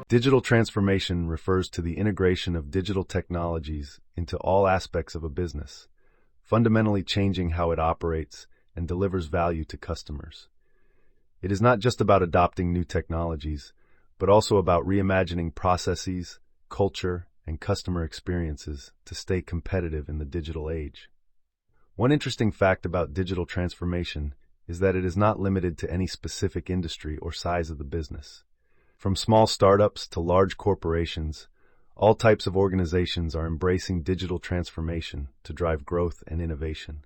Digital transformation refers to the integration of digital technologies into all aspects of a business, fundamentally changing how it operates and delivers value to customers. It is not just about adopting new technologies, but also about reimagining processes, culture, and customer experiences to stay competitive in the digital age. One interesting fact about digital transformation is that it is not limited to any specific industry or size of the business. From small startups to large corporations, all types of organizations are embracing digital transformation to drive growth and innovation.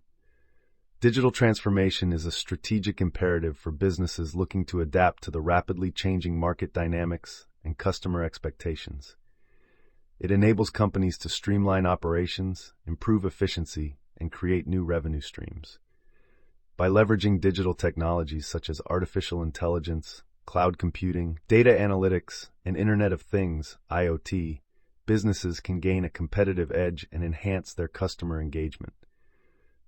Digital transformation is a strategic imperative for businesses looking to adapt to the rapidly changing market dynamics and customer expectations. It enables companies to streamline operations, improve efficiency, and create new revenue streams. By leveraging digital technologies such as artificial intelligence, cloud computing, data analytics, and Internet of Things, IoT, businesses can gain a competitive edge and enhance their customer engagement.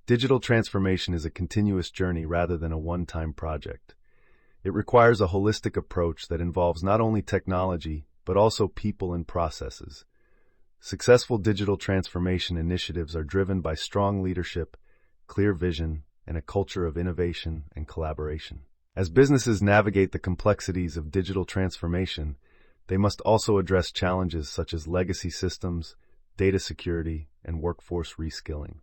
Digital transformation is a continuous journey rather than a one-time project. It requires a holistic approach that involves not only technology, but also people and processes. Successful digital transformation initiatives are driven by strong leadership, clear vision, and a culture of innovation and collaboration. As businesses navigate the complexities of digital transformation, they must also address challenges such as legacy systems, data security, and workforce reskilling.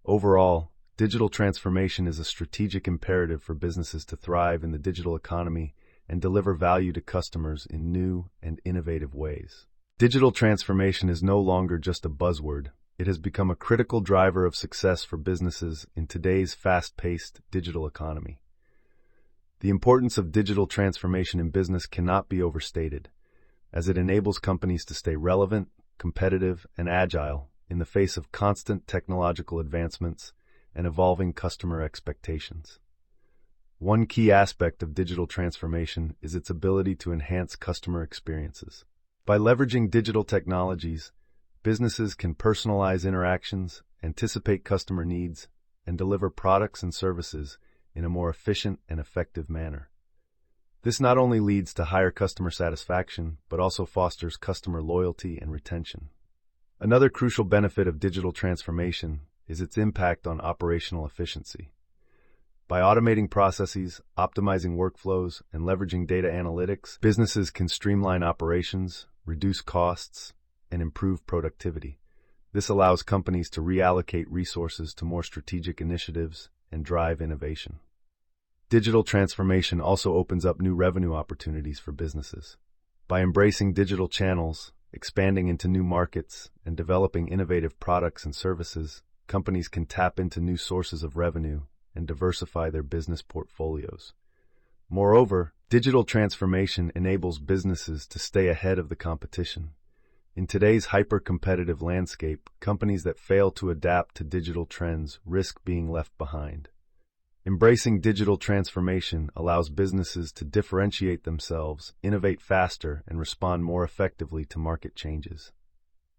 Overall, digital transformation is a strategic imperative for businesses to thrive in the digital economy and deliver value to customers in new and innovative ways. Digital transformation is no longer just a buzzword. It has become a critical driver of success for businesses in today's fast-paced digital economy. The importance of digital transformation in business cannot be overstated, as it enables companies to stay relevant, competitive, and agile in the face of constant technological advancements and evolving customer expectations. One key aspect of digital transformation is its ability to enhance customer experiences. By leveraging digital technologies, businesses can personalize interactions, anticipate customer needs, and deliver products and services in a more efficient and effective manner. This not only leads to higher customer satisfaction, but also fosters customer loyalty and retention. Another crucial benefit of digital transformation is its impact on operational efficiency. By automating processes, optimizing workflows, and leveraging data analytics, businesses can streamline operations, reduce costs, and improve productivity. This allows companies to reallocate resources to more strategic initiatives and drive innovation. Digital transformation also opens up new revenue opportunities for businesses. By embracing digital channels, expanding into new markets, and developing innovative products and services, companies can tap into new sources of revenue and diversify their business portfolios. Moreover, digital transformation enables businesses to stay ahead of the competition. In today's hyper-competitive landscape, companies that fail to adapt to digital trends risk being left behind. Embracing digital transformation allows businesses to differentiate themselves, innovate faster, and respond more effectively to market changes.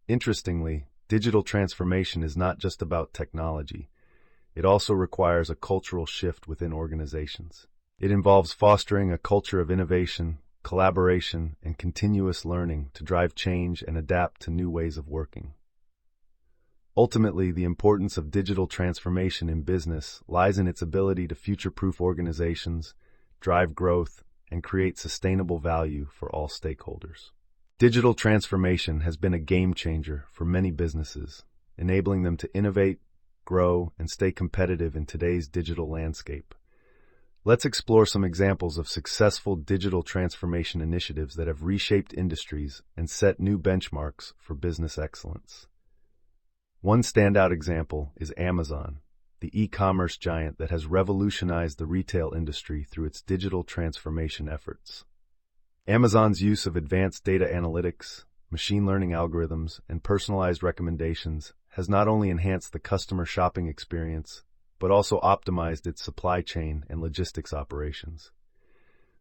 Interestingly, digital transformation is not just about technology. It also requires a cultural shift within organizations. It involves fostering a culture of innovation, collaboration, and continuous learning to drive change and adapt to new ways of working. Ultimately, the importance of digital transformation in business lies in its ability to future-proof organizations, drive growth, and create sustainable value for all stakeholders. Digital transformation has been a game-changer for many businesses, enabling them to innovate, grow, and stay competitive in today's digital landscape. Let's explore some examples of successful digital transformation initiatives that have reshaped industries and set new benchmarks for business excellence. One standout example is Amazon, the e-commerce giant that has revolutionized the retail industry through its digital transformation efforts. Amazon's use of advanced data analytics, machine learning algorithms, and personalized recommendations has not only enhanced the customer shopping experience, but also optimized its supply chain and logistics operations.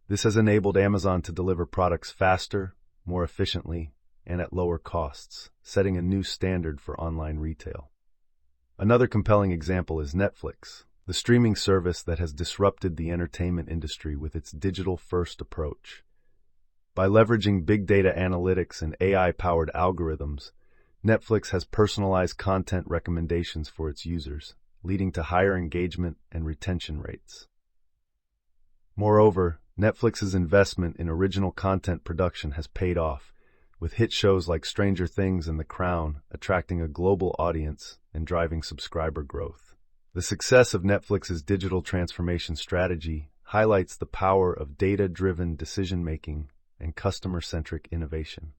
This has enabled Amazon to deliver products faster, more efficiently, and at lower costs, setting a new standard for online retail. Another compelling example is Netflix, the streaming service that has disrupted the entertainment industry with its digital-first approach. By leveraging big data analytics and AI-powered algorithms, Netflix has personalized content recommendations for its users, leading to higher engagement and retention rates. Moreover, Netflix's investment in original content production has paid off, with hit shows like Stranger Things and The Crown attracting a global audience and driving subscriber growth. The success of Netflix's digital transformation strategy highlights the power of data-driven decision-making and customer-centric innovation.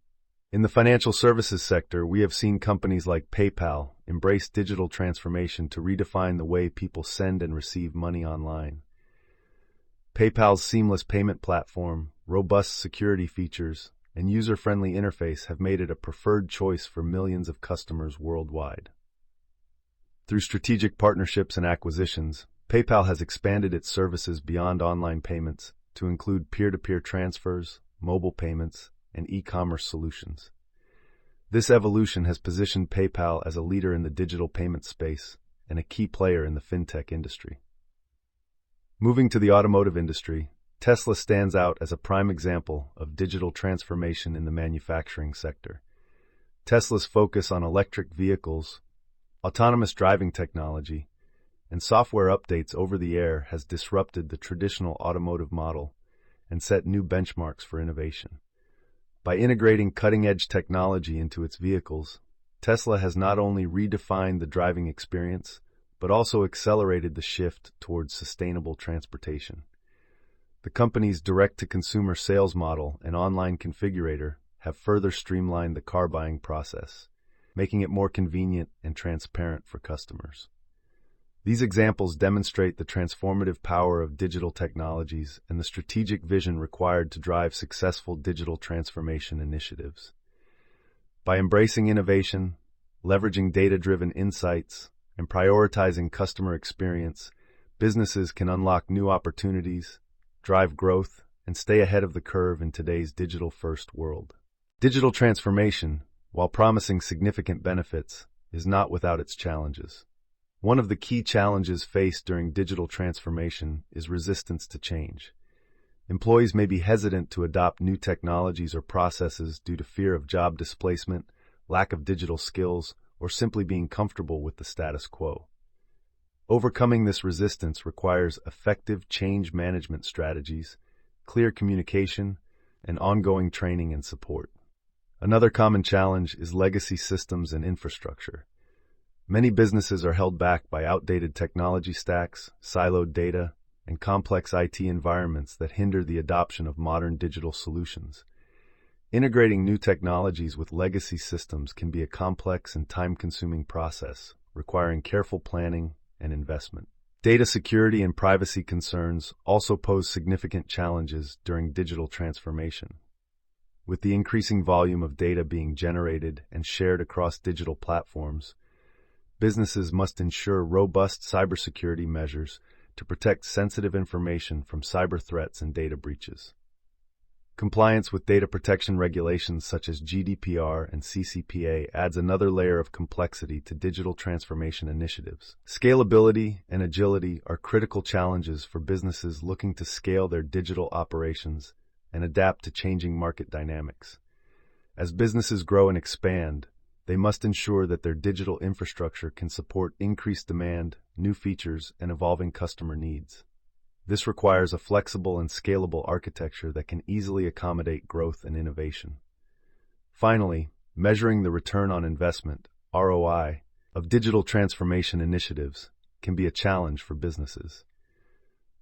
In the financial services sector, we have seen companies like PayPal embrace digital transformation to redefine the way people send and receive money online. PayPal's seamless payment platform, robust security features, and user-friendly interface have made it a preferred choice for millions of customers worldwide. Through strategic partnerships and acquisitions, PayPal has expanded its services beyond online payments to include peer-to-peer transfers, mobile payments, and e-commerce solutions. This evolution has positioned PayPal as a leader in the digital payment space and a key player in the fintech industry. Moving to the automotive industry, Tesla stands out as a prime example of digital transformation in the manufacturing sector. Tesla's focus on electric vehicles, autonomous driving technology, and software updates over the air has disrupted the traditional automotive model and set new benchmarks for innovation. By integrating cutting-edge technology into its vehicles, Tesla has not only redefined the driving experience, but also accelerated the shift towards sustainable transportation. The company's direct-to-consumer sales model and online configurator have further streamlined the car buying process, making it more convenient and transparent for customers. These examples demonstrate the transformative power of digital technologies and the strategic vision required to drive successful digital transformation initiatives. By embracing innovation, leveraging data-driven insights, and prioritizing customer experience, businesses can unlock new opportunities, drive growth, and stay ahead of the curve in today's digital-first world. Digital transformation, while promising significant benefits, is not without its challenges. One of the key challenges faced during digital transformation is resistance to change. Employees may be hesitant to adopt new technologies or processes due to fear of job displacement, lack of digital skills, or simply being comfortable with the status quo. Overcoming this resistance requires effective change management strategies, clear communication, and ongoing training and support. Another common challenge is legacy systems and infrastructure. Many businesses are held back by outdated technology stacks, siloed data, and complex IT environments that hinder the adoption of modern digital solutions. Integrating new technologies with legacy systems can be a complex and time-consuming process, requiring careful planning and investment. Data security and privacy concerns also pose significant challenges during digital transformation. With the increasing volume of data being generated and shared across digital platforms, businesses must ensure robust cybersecurity measures to protect sensitive information from cyber threats and data breaches. Compliance with data protection regulations such as GDPR and CCPA adds another layer of complexity to digital transformation initiatives. Scalability and agility are critical challenges for businesses looking to scale their digital operations and adapt to changing market dynamics. As businesses grow and expand, they must ensure that their digital infrastructure can support increased demand, new features, and evolving customer needs. This requires a flexible and scalable architecture that can easily accommodate growth and innovation. Finally, measuring the return on investment, ROI, of digital transformation initiatives can be a challenge for businesses.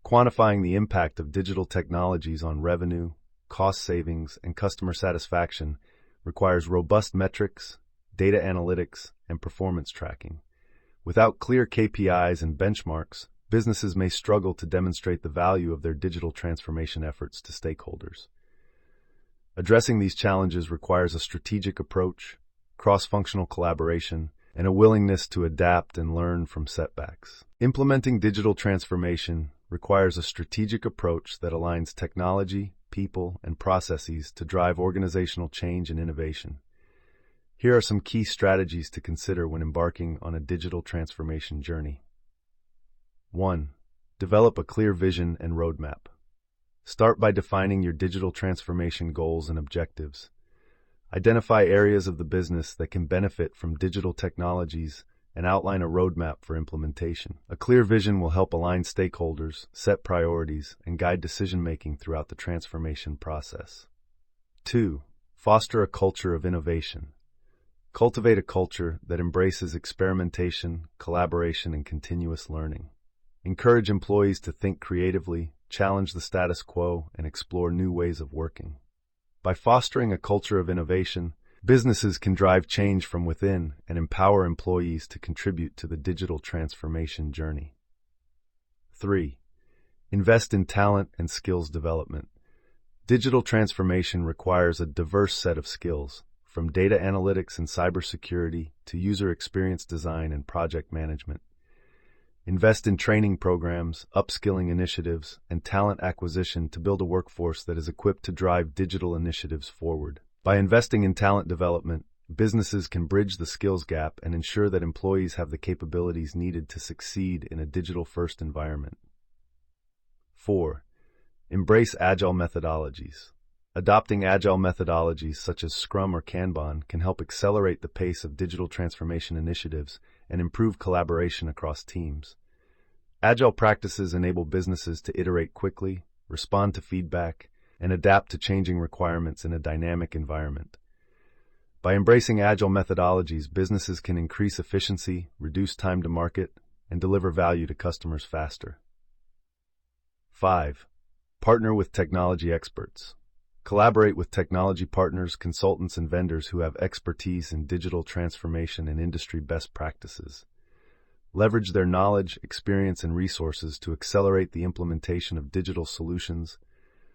Quantifying the impact of digital technologies on revenue, cost savings, and customer satisfaction requires robust metrics, data analytics, and performance tracking. Without clear KPIs and benchmarks, businesses may struggle to demonstrate the value of their digital transformation efforts to stakeholders. Addressing these challenges requires a strategic approach, cross-functional collaboration, and a willingness to adapt and learn from setbacks. Implementing digital transformation requires a strategic approach that aligns technology, people, and processes to drive organizational change and innovation. Here are some key strategies to consider when embarking on a digital transformation journey. 1. Develop a clear vision and roadmap. Start by defining your digital transformation goals and objectives. Identify areas of the business that can benefit from digital technologies and outline a roadmap for implementation. A clear vision will help align stakeholders, set priorities, and guide decision-making throughout the transformation process. 2. Foster a culture of innovation. Cultivate a culture that embraces experimentation, collaboration, and continuous learning. Encourage employees to think creatively, challenge the status quo, and explore new ways of working. By fostering a culture of innovation, businesses can drive change from within and empower employees to contribute to the digital transformation journey. 3. Invest in talent and skills development. Digital transformation requires a diverse set of skills, from data analytics and cybersecurity to user experience design and project management. Invest in training programs, upskilling initiatives, and talent acquisition to build a workforce that is equipped to drive digital initiatives forward. By investing in talent development, businesses can bridge the skills gap and ensure that employees have the capabilities needed to succeed in a digital-first environment. 4. Embrace agile methodologies. Adopting agile methodologies such as Scrum or Kanban can help accelerate the pace of digital transformation initiatives and improve collaboration across teams. Agile practices enable businesses to iterate quickly, respond to feedback, and adapt to changing requirements in a dynamic environment. By embracing agile methodologies, businesses can increase efficiency, reduce time to market, and deliver value to customers faster. 5. Partner with technology experts. Collaborate with technology partners, consultants, and vendors who have expertise in digital transformation and industry best practices. Leverage their knowledge, experience, and resources to accelerate the implementation of digital solutions,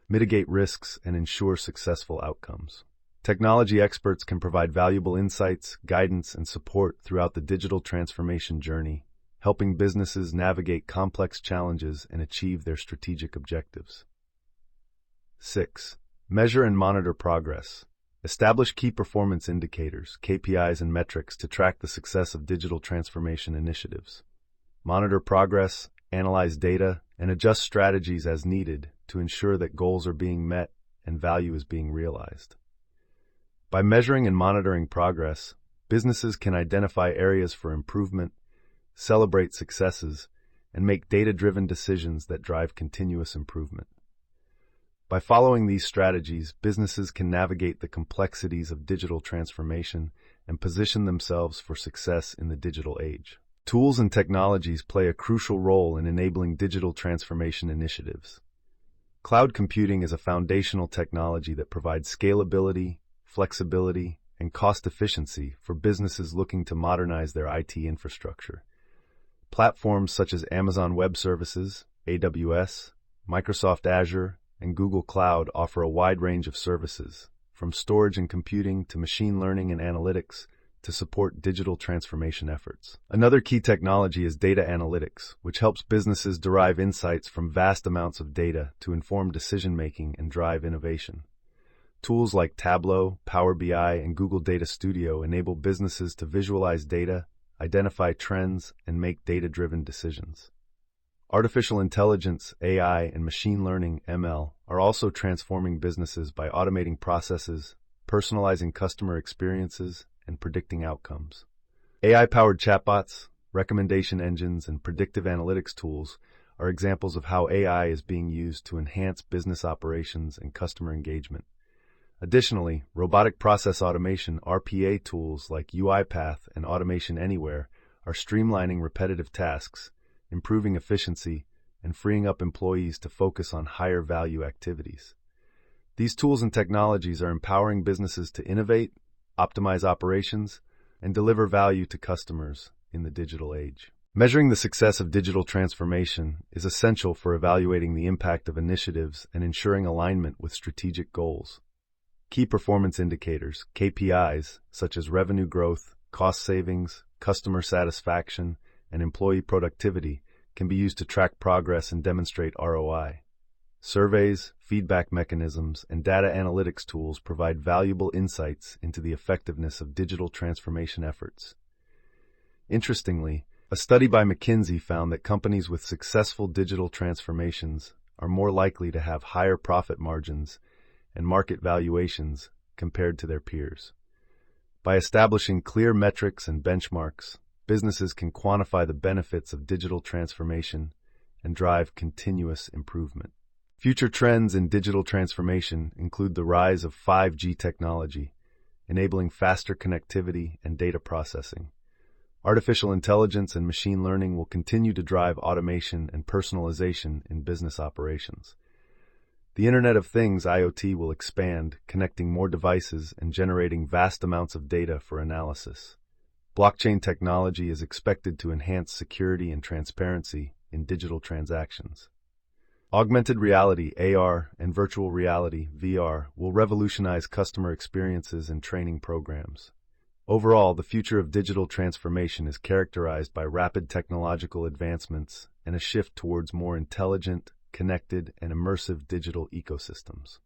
mitigate risks, and ensure successful outcomes. Technology experts can provide valuable insights, guidance, and support throughout the digital transformation journey, helping businesses navigate complex challenges and achieve their strategic objectives. 6. Measure and monitor progress. Establish key performance indicators, KPIs, and metrics to track the success of digital transformation initiatives. Monitor progress, analyze data, and adjust strategies as needed to ensure that goals are being met and value is being realized. By measuring and monitoring progress, businesses can identify areas for improvement, celebrate successes, and make data-driven decisions that drive continuous improvement. By following these strategies, businesses can navigate the complexities of digital transformation and position themselves for success in the digital age. Tools and technologies play a crucial role in enabling digital transformation initiatives. Cloud computing is a foundational technology that provides scalability, flexibility, and cost efficiency for businesses looking to modernize their IT infrastructure. Platforms such as Amazon Web Services, AWS, Microsoft Azure, and Google Cloud offer a wide range of services, from storage and computing to machine learning and analytics, to support digital transformation efforts. Another key technology is data analytics, which helps businesses derive insights from vast amounts of data to inform decision-making and drive innovation. Tools like Tableau, Power BI, and Google Data Studio enable businesses to visualize data, identify trends, and make data-driven decisions. Artificial intelligence, AI, and machine learning, ML, are also transforming businesses by automating processes, personalizing customer experiences, and predicting outcomes. AI-powered chatbots, recommendation engines, and predictive analytics tools are examples of how AI is being used to enhance business operations and customer engagement. Additionally, robotic process automation, RPA tools like UiPath and Automation Anywhere are streamlining repetitive tasks, improving efficiency, and freeing up employees to focus on higher value activities. These tools and technologies are empowering businesses to innovate, optimize operations, and deliver value to customers in the digital age. Measuring the success of digital transformation is essential for evaluating the impact of initiatives and ensuring alignment with strategic goals. Key performance indicators, KPIs, such as revenue growth, cost savings, customer satisfaction, and employee productivity, can be used to track progress and demonstrate ROI. Surveys, feedback mechanisms, and data analytics tools provide valuable insights into the effectiveness of digital transformation efforts. Interestingly, A study by McKinsey found that companies with successful digital transformations are more likely to have higher profit margins and market valuations compared to their peers. By establishing clear metrics and benchmarks, businesses can quantify the benefits of digital transformation and drive continuous improvement. Future trends in digital transformation include the rise of 5G technology, enabling faster connectivity and data processing. Artificial intelligence and machine learning will continue to drive automation and personalization in business operations. The Internet of Things (IoT) will expand, connecting more devices and generating vast amounts of data for analysis. Blockchain technology is expected to enhance security and transparency in digital transactions. Augmented reality (AR) and virtual reality (VR) will revolutionize customer experiences and training programs. Overall, the future of digital transformation is characterized by rapid technological advancements and a shift towards more intelligent, connected, and immersive digital ecosystems.